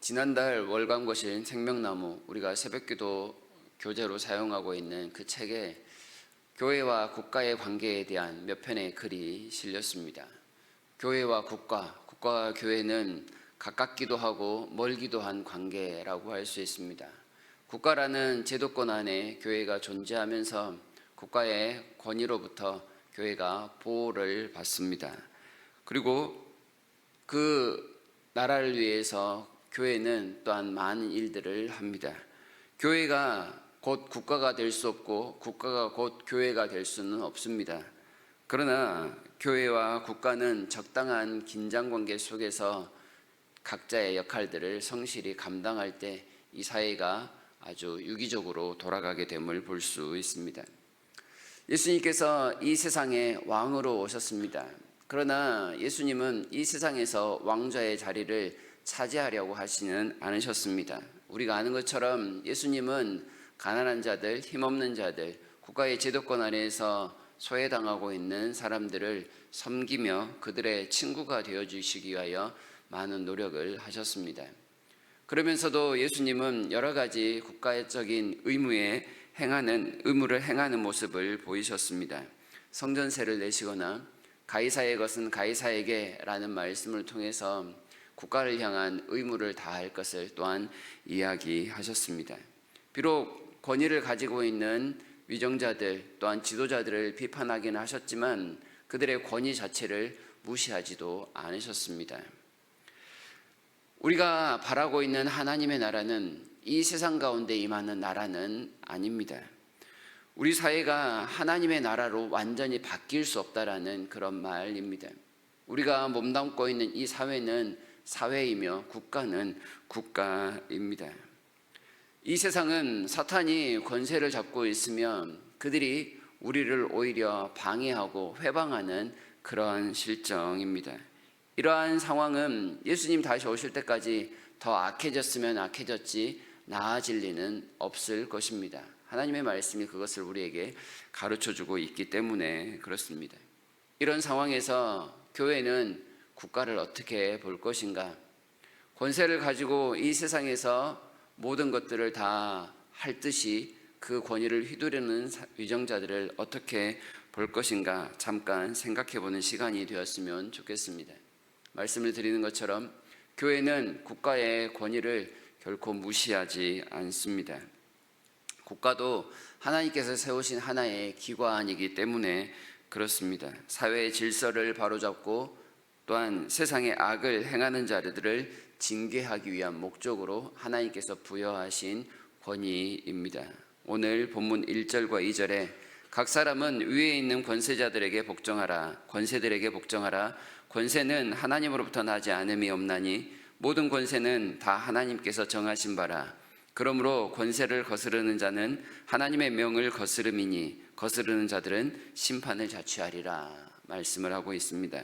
지난달 월간고신 생명나무, 우리가 새벽기도 교재로 사용하고 있는 그 책에 교회와 국가의 관계에 대한 몇 편의 글이 실렸습니다. 교회와 국가와 교회는 가깝기도 하고 멀기도 한 관계라고 할 수 있습니다. 국가라는 제도권 안에 교회가 존재하면서 국가의 권위로부터 교회가 보호를 받습니다. 그리고 그 나라를 위해서 교회는 또한 많은 일들을 합니다. 교회가 곧 국가가 될 수 없고 국가가 곧 교회가 될 수는 없습니다. 그러나 교회와 국가는 적당한 긴장관계 속에서 각자의 역할들을 성실히 감당할 때 이 사회가 아주 유기적으로 돌아가게 됨을 볼 수 있습니다. 예수님께서 이 세상에 왕으로 오셨습니다. 그러나 예수님은 이 세상에서 왕좌의 자리를 차지하려고 하시는 않으셨습니다. 우리가 아는 것처럼 예수님은 가난한 자들, 힘없는 자들, 국가의 제도권 아래에서 소외당하고 있는 사람들을 섬기며 그들의 친구가 되어주시기 위하여 많은 노력을 하셨습니다. 그러면서도 예수님은 여러 가지 국가적인 의무를 행하는 모습을 보이셨습니다. 성전세를 내시거나 가이사의 것은 가이사에게 라는 말씀을 통해서 국가를 향한 의무를 다할 것을 또한 이야기하셨습니다. 비록 권위를 가지고 있는 위정자들 또한 지도자들을 비판하긴 하셨지만 그들의 권위 자체를 무시하지도 않으셨습니다. 우리가 바라고 있는 하나님의 나라는 이 세상 가운데 임하는 나라는 아닙니다. 우리 사회가 하나님의 나라로 완전히 바뀔 수 없다라는 그런 말입니다. 우리가 몸담고 있는 이 사회는 사회이며 국가는 국가입니다. 이 세상은 사탄이 권세를 잡고 있으면 그들이 우리를 오히려 방해하고 회방하는 그러한 실정입니다. 이러한 상황은 예수님 다시 오실 때까지 더 악해졌으면 악해졌지 나아질 리는 없을 것입니다. 하나님의 말씀이 그것을 우리에게 가르쳐주고 있기 때문에 그렇습니다. 이런 상황에서 교회는 국가를 어떻게 볼 것인가? 권세를 가지고 이 세상에서 모든 것들을 다 할 듯이 그 권위를 휘두르는 위정자들을 어떻게 볼 것인가? 잠깐 생각해 보는 시간이 되었으면 좋겠습니다. 말씀을 드리는 것처럼 교회는 국가의 권위를 결코 무시하지 않습니다. 국가도 하나님께서 세우신 하나의 기관이기 때문에 그렇습니다. 사회의 질서를 바로잡고 또한 세상의 악을 행하는 자들을 징계하기 위한 목적으로 하나님께서 부여하신 권위입니다. 오늘 본문 1절과 2절에 각 사람은 위에 있는 권세자들에게 복종하라. 권세들에게 복종하라. 권세는 하나님으로부터 나지 않음이 없나니 모든 권세는 다 하나님께서 정하신 바라. 그러므로 권세를 거스르는 자는 하나님의 명을 거스름이니 거스르는 자들은 심판을 자취하리라 말씀을 하고 있습니다.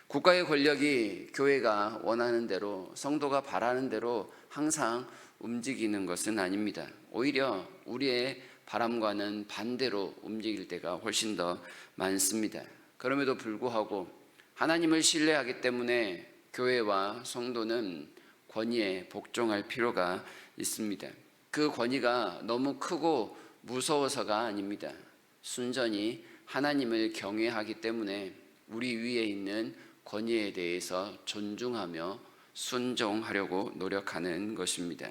국가의 권력이 교회가 원하는 대로 성도가 바라는 대로 항상 움직이는 것은 아닙니다. 오히려 우리의 바람과는 반대로 움직일 때가 훨씬 더 많습니다. 그럼에도 불구하고 하나님을 신뢰하기 때문에 교회와 성도는 권위에 복종할 필요가 있습니다. 그 권위가 너무 크고 무서워서가 아닙니다. 순전히 하나님을 경외하기 때문에 우리 위에 있는 권위에 대해서 존중하며 순종하려고 노력하는 것입니다.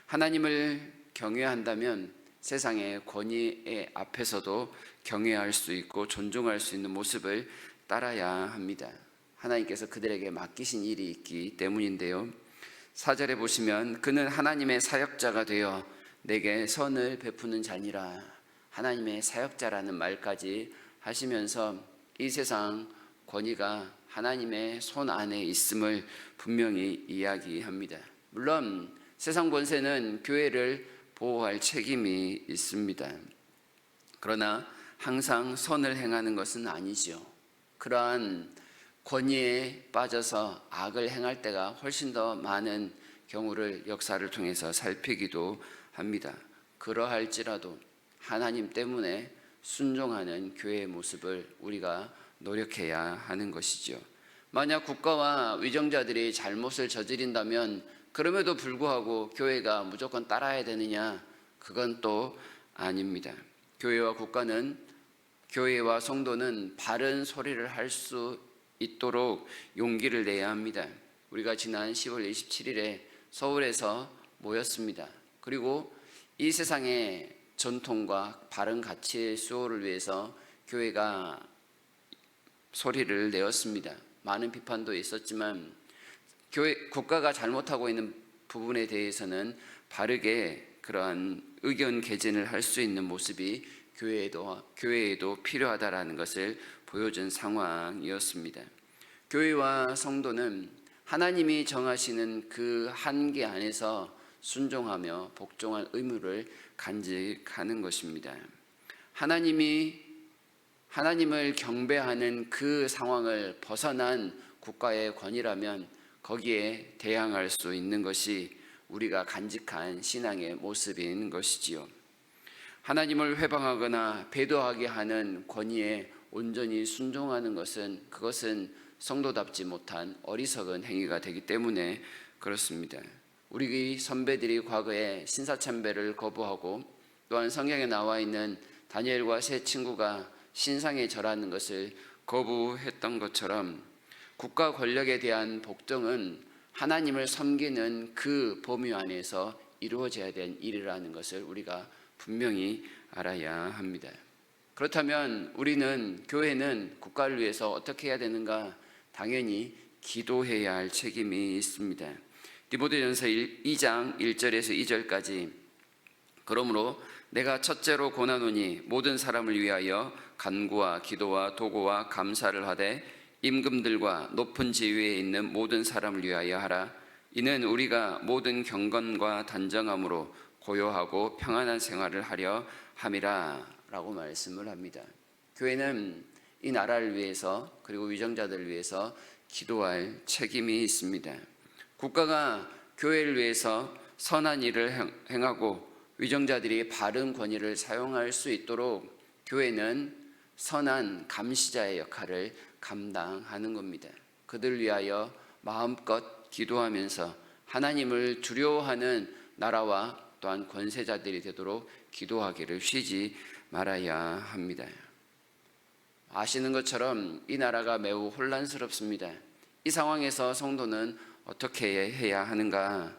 하나님을 경외한다면 세상의 권위의 앞에서도 경외할 수 있고 존중할 수 있는 모습을 따라야 합니다. 하나님께서 그들에게 맡기신 일이 있기 때문인데요. 4절에 보시면 그는 하나님의 사역자가 되어 내게 선을 베푸는 자니라. 하나님의 사역자라는 말까지 하시면서 이 세상 권위가 하나님의 손 안에 있음을 분명히 이야기합니다. 물론 세상 권세는 교회를 보호할 책임이 있습니다. 그러나 항상 선을 행하는 것은 아니지요. 그러한 권위에 빠져서 악을 행할 때가 훨씬 더 많은 경우를 역사를 통해서 살피기도 합니다. 그러할지라도 하나님 때문에 순종하는 교회의 모습을 우리가 노력해야 하는 것이죠. 만약 국가와 위정자들이 잘못을 저지른다면 그럼에도 불구하고 교회가 무조건 따라야 되느냐? 그건 또 아닙니다. 교회와 성도는 바른 소리를 할 수 있도록 용기를 내야 합니다. 우리가 지난 10월 27일에 서울에서 모였습니다. 그리고 이 세상의 전통과 바른 가치의 수호를 위해서 교회가 소리를 내었습니다. 많은 비판도 있었지만 국가가 잘못하고 있는 부분에 대해서는 바르게 그러한 의견 개진을 할 수 있는 모습이 교회에도 필요하다라는 것을 보여준 상황이었습니다. 교회와 성도는 하나님이 정하시는 그 한계 안에서 순종하며 복종할 의무를 간직하는 것입니다. 하나님을 경배하는 그 상황을 벗어난 국가의 권위라면 거기에 대항할 수 있는 것이 우리가 간직한 신앙의 모습인 것이지요. 하나님을 회방하거나 배도하게 하는 권위에 온전히 순종하는 그것은 성도답지 못한 어리석은 행위가 되기 때문에 그렇습니다. 우리 선배들이 과거에 신사참배를 거부하고 또한 성경에 나와 있는 다니엘과 세 친구가 신상에 절하는 것을 거부했던 것처럼 국가 권력에 대한 복종은 하나님을 섬기는 그 범위 안에서 이루어져야 될 일이라는 것을 우리가 분명히 알아야 합니다. 그렇다면 교회는 국가를 위해서 어떻게 해야 되는가? 당연히 기도해야 할 책임이 있습니다. 디모데전서 2장 1절에서 2절까지 그러므로 내가 첫째로 권하노니 모든 사람을 위하여 간구와 기도와 도고와 감사를 하되 임금들과 높은 지위에 있는 모든 사람을 위하여 하라. 이는 우리가 모든 경건과 단정함으로 고요하고 평안한 생활을 하려 함이라 라고 말씀을 합니다. 교회는 이 나라를 위해서 그리고 위정자들을 위해서 기도할 책임이 있습니다. 국가가 교회를 위해서 선한 일을 행하고 위정자들이 바른 권위를 사용할 수 있도록 교회는 선한 감시자의 역할을 감당하는 겁니다. 그들 위하여 마음껏 기도하면서 하나님을 두려워하는 나라와 또한 권세자들이 되도록 기도하기를 쉬지 말아야 합니다. 아시는 것처럼 이 나라가 매우 혼란스럽습니다. 이 상황에서 성도는 어떻게 해야 하는가?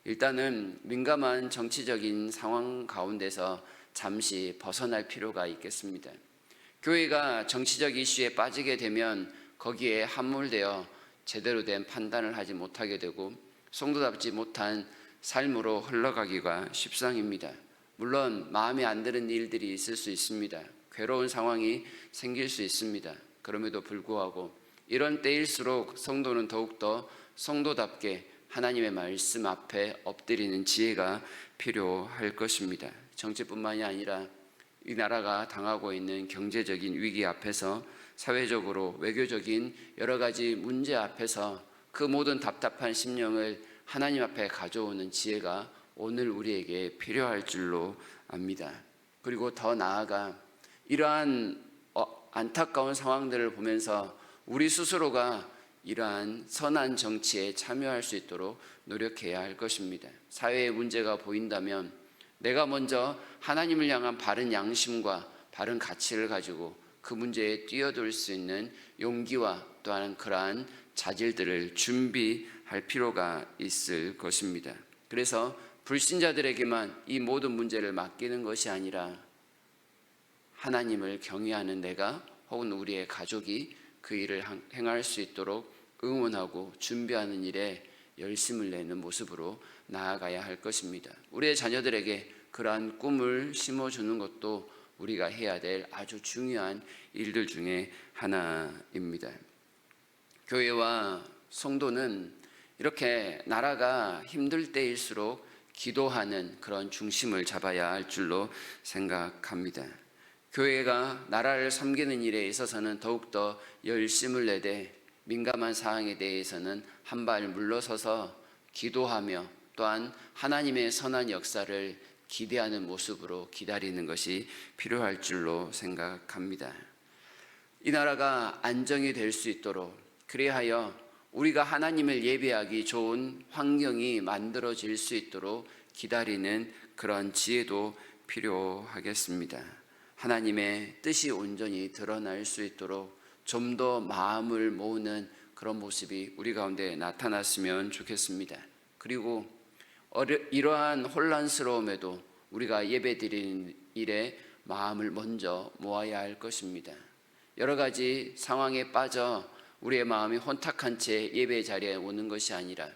일단은 민감한 정치적인 상황 가운데서 잠시 벗어날 필요가 있겠습니다. 교회가 정치적 이슈에 빠지게 되면 거기에 함몰되어 제대로 된 판단을 하지 못하게 되고 성도답지 못한 삶으로 흘러가기가 십상입니다. 물론 마음에 안 드는 일들이 있을 수 있습니다. 괴로운 상황이 생길 수 있습니다. 그럼에도 불구하고 이런 때일수록 성도는 더욱더 성도답게 하나님의 말씀 앞에 엎드리는 지혜가 필요할 것입니다. 정치뿐만이 아니라 이 나라가 당하고 있는 경제적인 위기 앞에서 사회적으로 외교적인 여러 가지 문제 앞에서 그 모든 답답한 심령을 하나님 앞에 가져오는 지혜가 오늘 우리에게 필요할 줄로 압니다. 그리고 더 나아가 이러한 안타까운 상황들을 보면서 우리 스스로가 이러한 선한 정치에 참여할 수 있도록 노력해야 할 것입니다. 사회의 문제가 보인다면 내가 먼저 하나님을 향한 바른 양심과 바른 가치를 가지고 그 문제에 뛰어들 수 있는 용기와 또한 그러한 자질들을 준비할 필요가 있을 것입니다. 그래서 불신자들에게만 이 모든 문제를 맡기는 것이 아니라 하나님을 경외하는 내가 혹은 우리의 가족이 그 일을 행할 수 있도록 응원하고 준비하는 일에 열심을 내는 모습으로 나아가야 할 것입니다. 우리의 자녀들에게 그러한 꿈을 심어주는 것도 우리가 해야 될 아주 중요한 일들 중에 하나입니다. 교회와 성도는 이렇게 나라가 힘들 때일수록 기도하는 그런 중심을 잡아야 할 줄로 생각합니다. 교회가 나라를 섬기는 일에 있어서는 더욱더 열심을 내되 민감한 사항에 대해서는 한 발 물러서서 기도하며 또한 하나님의 선한 역사를 기대하는 모습으로 기다리는 것이 필요할 줄로 생각합니다. 이 나라가 안정이 될 수 있도록 그리하여 우리가 하나님을 예배하기 좋은 환경이 만들어질 수 있도록 기다리는 그런 지혜도 필요하겠습니다. 하나님의 뜻이 온전히 드러날 수 있도록 좀 더 마음을 모으는 그런 모습이 우리 가운데 나타났으면 좋겠습니다. 그리고 이러한 혼란스러움에도 우리가 예배드리는 일에 마음을 먼저 모아야 할 것입니다. 여러 가지 상황에 빠져 우리의 마음이 혼탁한 채 예배 자리에 오는 것이 아니라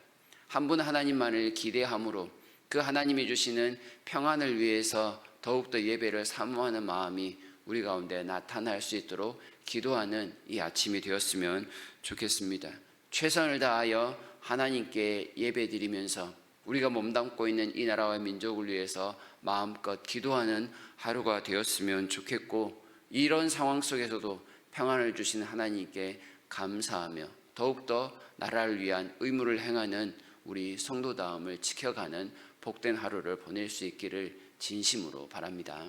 한 분 하나님만을 기대함으로 그 하나님이 주시는 평안을 위해서 더욱더 예배를 사모하는 마음이 우리 가운데 나타날 수 있도록 기도하는 이 아침이 되었으면 좋겠습니다. 최선을 다하여 하나님께 예배드리면서 우리가 몸담고 있는 이 나라와 민족을 위해서 마음껏 기도하는 하루가 되었으면 좋겠고, 이런 상황 속에서도 평안을 주신 하나님께 감사하며 더욱더 나라를 위한 의무를 행하는 우리 성도다움을 지켜가는 복된 하루를 보낼 수 있기를 진심으로 바랍니다.